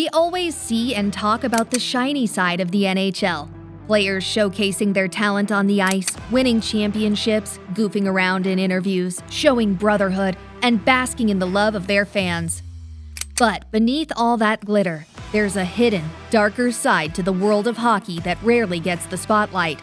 We always see and talk about the shiny side of the NHL. Players showcasing their talent on the ice, winning championships, goofing around in interviews, showing brotherhood, and basking in the love of their fans. But beneath all that glitter, there's a hidden, darker side to the world of hockey that rarely gets the spotlight.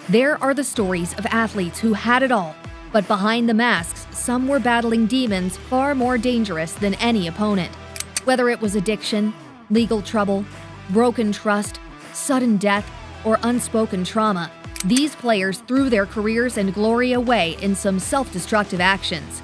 There are the stories of athletes who had it all, but behind the masks, some were battling demons far more dangerous than any opponent. Whether it was addiction, legal trouble, broken trust, sudden death, or unspoken trauma, these players threw their careers and glory away in some self-destructive actions.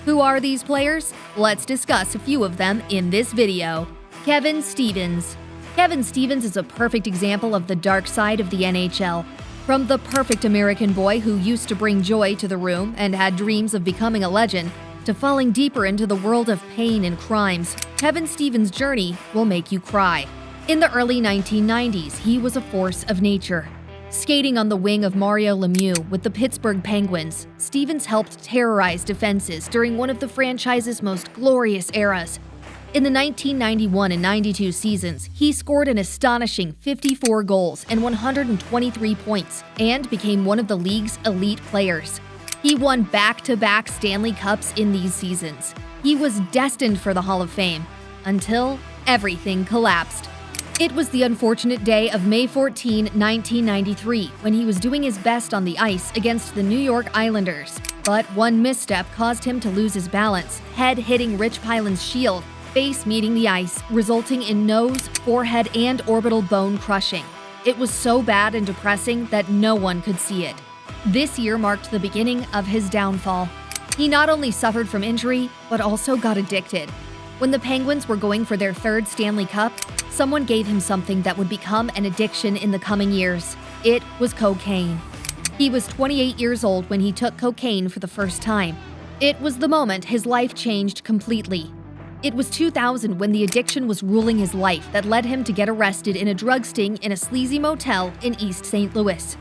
Who are these players? Let's discuss a few of them in this video. Kevin Stevens. Kevin Stevens is a perfect example of the dark side of the NHL. From the perfect American boy who used to bring joy to the room and had dreams of becoming a legend, to falling deeper into the world of pain and crimes, Kevin Stevens' journey will make you cry. In the early 1990s, he was a force of nature. Skating on the wing of Mario Lemieux with the Pittsburgh Penguins, Stevens helped terrorize defenses during one of the franchise's most glorious eras. In the 1991 and 92 seasons, he scored an astonishing 54 goals and 123 points and became one of the league's elite players. He won back-to-back Stanley Cups in these seasons. He was destined for the Hall of Fame until everything collapsed. It was the unfortunate day of May 14, 1993, when he was doing his best on the ice against the New York Islanders. But one misstep caused him to lose his balance, head hitting Rich Pylin's shield, face meeting the ice, resulting in nose, forehead, and orbital bone crushing. It was so bad and depressing that no one could see it. This year marked the beginning of his downfall. He not only suffered from injury, but also got addicted. When the Penguins were going for their third Stanley Cup, someone gave him something that would become an addiction in the coming years. It was cocaine. He was 28 years old when he took cocaine for the first time. It was the moment his life changed completely. It was 2000 when the addiction was ruling his life that led him to get arrested in a drug sting in a sleazy motel in East St. Louis.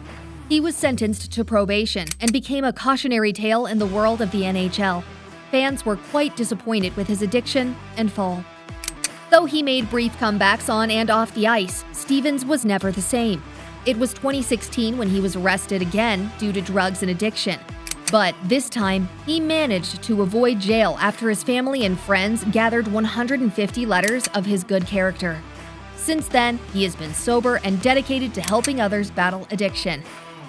He was sentenced to probation and became a cautionary tale in the world of the NHL. Fans were quite disappointed with his addiction and fall. Though he made brief comebacks on and off the ice, Stevens was never the same. It was 2016 when he was arrested again due to drugs and addiction. But this time, he managed to avoid jail after his family and friends gathered 150 letters of his good character. Since then, he has been sober and dedicated to helping others battle addiction.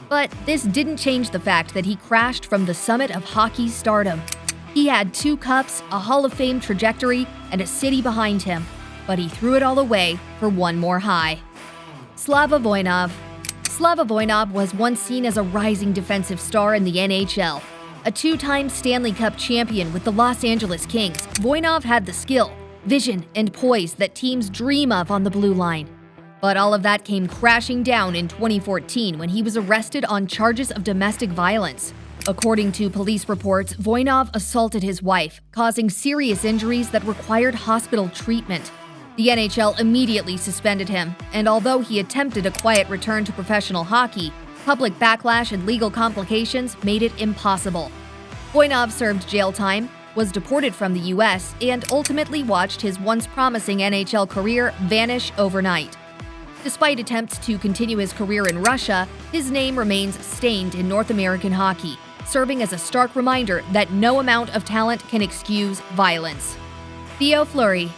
But this didn't change the fact that he crashed from the summit of hockey stardom. He had 2 cups, a Hall of Fame trajectory, and a city behind him, but he threw it all away for one more high. Slava Voinov. Slava Voinov was once seen as a rising defensive star in the NHL. A 2-time Stanley Cup champion with the Los Angeles Kings, Voinov had the skill, vision, and poise that teams dream of on the blue line. But all of that came crashing down in 2014 when he was arrested on charges of domestic violence. According to police reports, Voinov assaulted his wife, causing serious injuries that required hospital treatment. The NHL immediately suspended him, and although he attempted a quiet return to professional hockey, public backlash and legal complications made it impossible. Voinov served jail time, was deported from the US, and ultimately watched his once promising NHL career vanish overnight. Despite attempts to continue his career in Russia, his name remains stained in North American hockey, serving as a stark reminder that no amount of talent can excuse violence. Theo Fleury.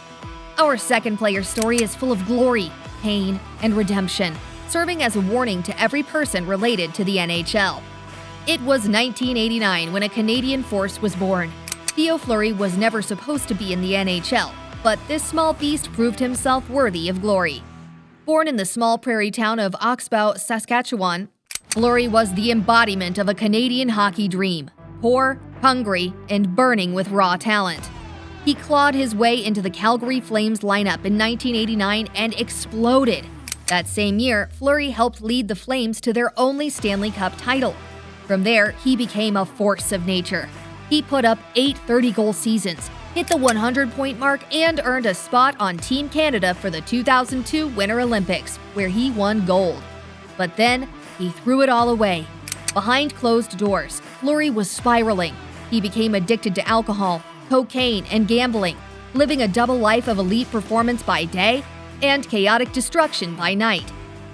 Our second player's story is full of glory, pain, and redemption, serving as a warning to every person related to the NHL. It was 1989 when a Canadian force was born. Theo Fleury was never supposed to be in the NHL, but this small beast proved himself worthy of glory. Born in the small prairie town of Oxbow, Saskatchewan, Fleury was the embodiment of a Canadian hockey dream, poor, hungry, and burning with raw talent. He clawed his way into the Calgary Flames lineup in 1989 and exploded. That same year, Fleury helped lead the Flames to their only Stanley Cup title. From there, he became a force of nature. He put up 8 30-goal seasons, hit the 100-point mark, and earned a spot on Team Canada for the 2002 Winter Olympics, where he won gold. But then, he threw it all away. Behind closed doors, Fleury was spiraling. He became addicted to alcohol, cocaine, and gambling, living a double life of elite performance by day and chaotic destruction by night.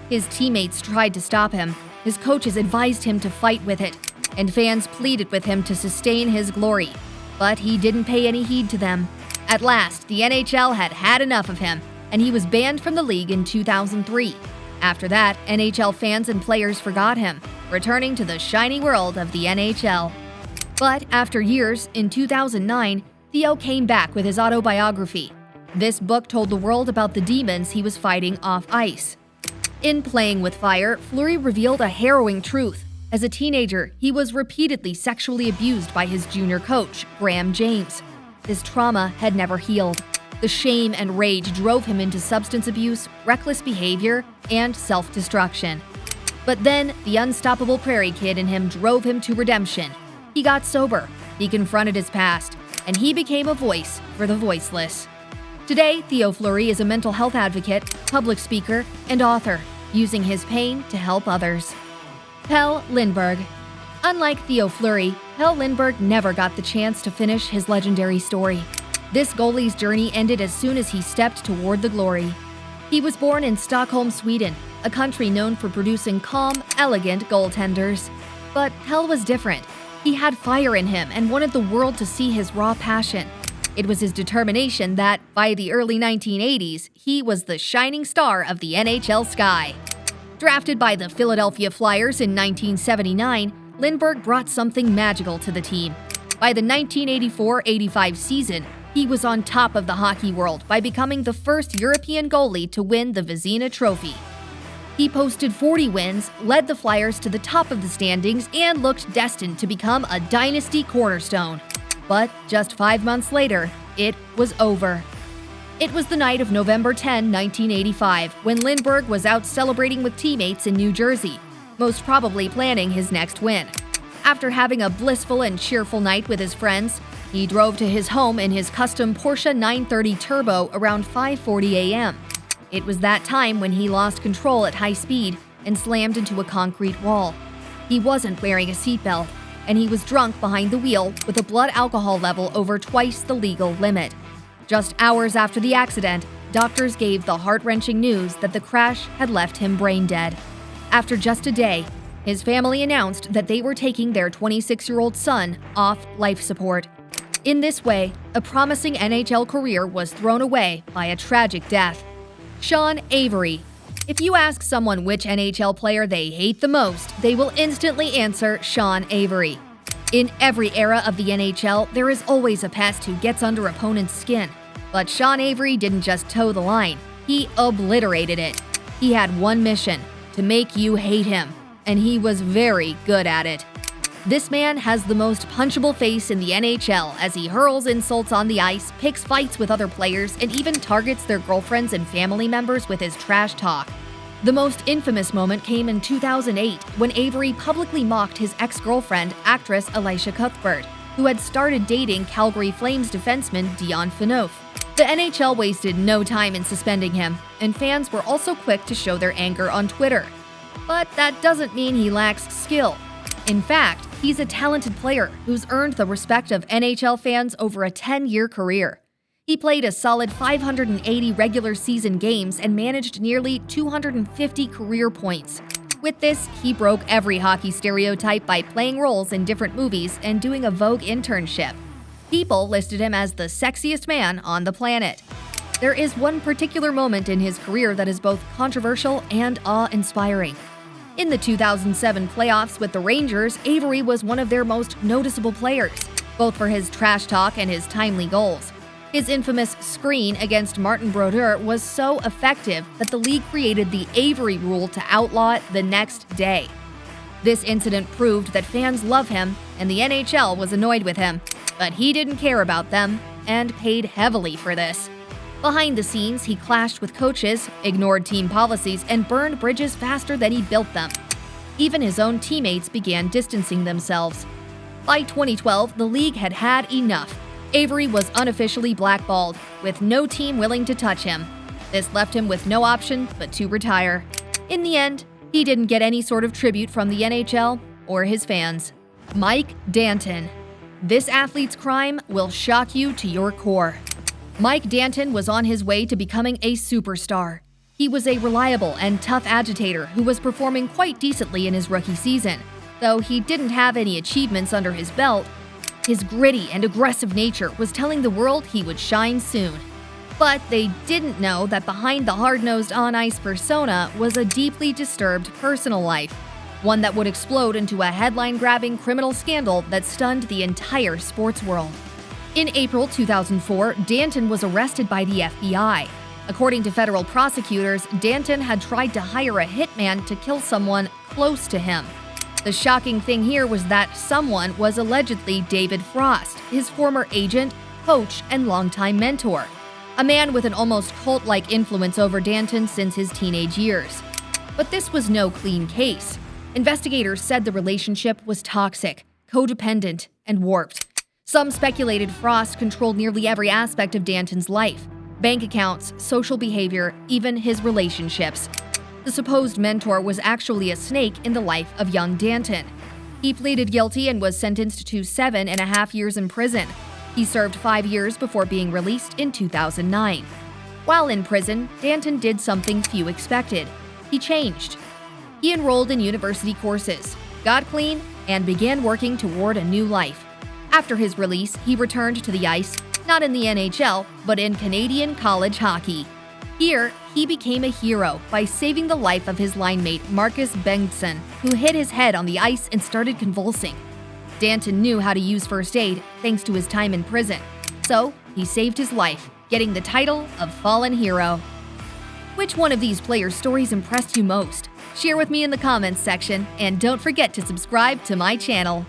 His teammates tried to stop him, his coaches advised him to fight with it, and fans pleaded with him to sustain his glory. But he didn't pay any heed to them. At last, the NHL had had enough of him, and he was banned from the league in 2003. After that, NHL fans and players forgot him, returning to the shiny world of the NHL. But after years, in 2009, Theo came back with his autobiography. This book told the world about the demons he was fighting off ice. In Playing with Fire, Fleury revealed a harrowing truth. As a teenager, he was repeatedly sexually abused by his junior coach, Graham James. This trauma had never healed. The shame and rage drove him into substance abuse, reckless behavior, and self-destruction. But then, the unstoppable prairie kid in him drove him to redemption. He got sober, he confronted his past, and he became a voice for the voiceless. Today, Theo Fleury is a mental health advocate, public speaker, and author, using his pain to help others. Pelle Lindbergh. Unlike Theo Fleury, Pelle Lindbergh never got the chance to finish his legendary story. This goalie's journey ended as soon as he stepped toward the glory. He was born in Stockholm, Sweden, a country known for producing calm, elegant goaltenders. But Pelle was different. He had fire in him and wanted the world to see his raw passion. It was his determination that, by the early 1980s, he was the shining star of the NHL sky. Drafted by the Philadelphia Flyers in 1979, Lindbergh brought something magical to the team. By the 1984-85 season, he was on top of the hockey world by becoming the first European goalie to win the Vezina Trophy. He posted 40 wins, led the Flyers to the top of the standings, and looked destined to become a dynasty cornerstone. But just 5 months later, it was over. It was the night of November 10, 1985, when Lindbergh was out celebrating with teammates in New Jersey, most probably planning his next win. After having a blissful and cheerful night with his friends, he drove to his home in his custom Porsche 930 Turbo around 5:40 a.m. It was that time when he lost control at high speed and slammed into a concrete wall. He wasn't wearing a seatbelt, and he was drunk behind the wheel with a blood alcohol level over twice the legal limit. Just hours after the accident, doctors gave the heart-wrenching news that the crash had left him brain dead. After just a day, his family announced that they were taking their 26-year-old son off life support. In this way, a promising NHL career was thrown away by a tragic death. Sean Avery. If you ask someone which NHL player they hate the most, they will instantly answer Sean Avery. In every era of the NHL, there is always a pest who gets under opponents' skin. But Sean Avery didn't just toe the line, he obliterated it. He had one mission: to make you hate him, and he was very good at it. This man has the most punchable face in the NHL as he hurls insults on the ice, picks fights with other players, and even targets their girlfriends and family members with his trash talk. The most infamous moment came in 2008 when Avery publicly mocked his ex-girlfriend, actress Alicia Cuthbert, who had started dating Calgary Flames defenseman Dion Phaneuf. The NHL wasted no time in suspending him, and fans were also quick to show their anger on Twitter. But that doesn't mean he lacks skill. In fact, he's a talented player who's earned the respect of NHL fans over a 10-year career. He played a solid 580 regular season games and managed nearly 250 career points. With this, he broke every hockey stereotype by playing roles in different movies and doing a Vogue internship. People listed him as the sexiest man on the planet. There is one particular moment in his career that is both controversial and awe-inspiring. In the 2007 playoffs with the Rangers, Avery was one of their most noticeable players, both for his trash talk and his timely goals. His infamous screen against Martin Brodeur was so effective that the league created the Avery rule to outlaw it the next day. This incident proved that fans love him, and the NHL was annoyed with him, but he didn't care about them and paid heavily for this. Behind the scenes, he clashed with coaches, ignored team policies, and burned bridges faster than he built them. Even his own teammates began distancing themselves. By 2012, the league had had enough. Avery was unofficially blackballed, with no team willing to touch him. This left him with no option but to retire. In the end, he didn't get any sort of tribute from the NHL or his fans. Mike Danton. This athlete's crime will shock you to your core. Mike Danton was on his way to becoming a superstar. He was a reliable and tough agitator who was performing quite decently in his rookie season. Though he didn't have any achievements under his belt, his gritty and aggressive nature was telling the world he would shine soon. But they didn't know that behind the hard-nosed on-ice persona was a deeply disturbed personal life, one that would explode into a headline-grabbing criminal scandal that stunned the entire sports world. In April 2004, Danton was arrested by the FBI. According to federal prosecutors, Danton had tried to hire a hitman to kill someone close to him. The shocking thing here was that someone was allegedly David Frost, his former agent, coach, and longtime mentor, a man with an almost cult-like influence over Danton since his teenage years. But this was no clean case. Investigators said the relationship was toxic, codependent, and warped. Some speculated Frost controlled nearly every aspect of Danton's life: bank accounts, social behavior, even his relationships. The supposed mentor was actually a snake in the life of young Danton. He pleaded guilty and was sentenced to 7.5 years in prison. He served 5 years before being released in 2009. While in prison, Danton did something few expected. He changed. He enrolled in university courses, got clean, and began working toward a new life. After his release, he returned to the ice, not in the NHL, but in Canadian college hockey. Here, he became a hero by saving the life of his line-mate Marcus Bengtsson, who hit his head on the ice and started convulsing. Danton knew how to use first aid thanks to his time in prison, so he saved his life, getting the title of Fallen Hero. Which one of these players' stories impressed you most? Share with me in the comments section, and don't forget to subscribe to my channel.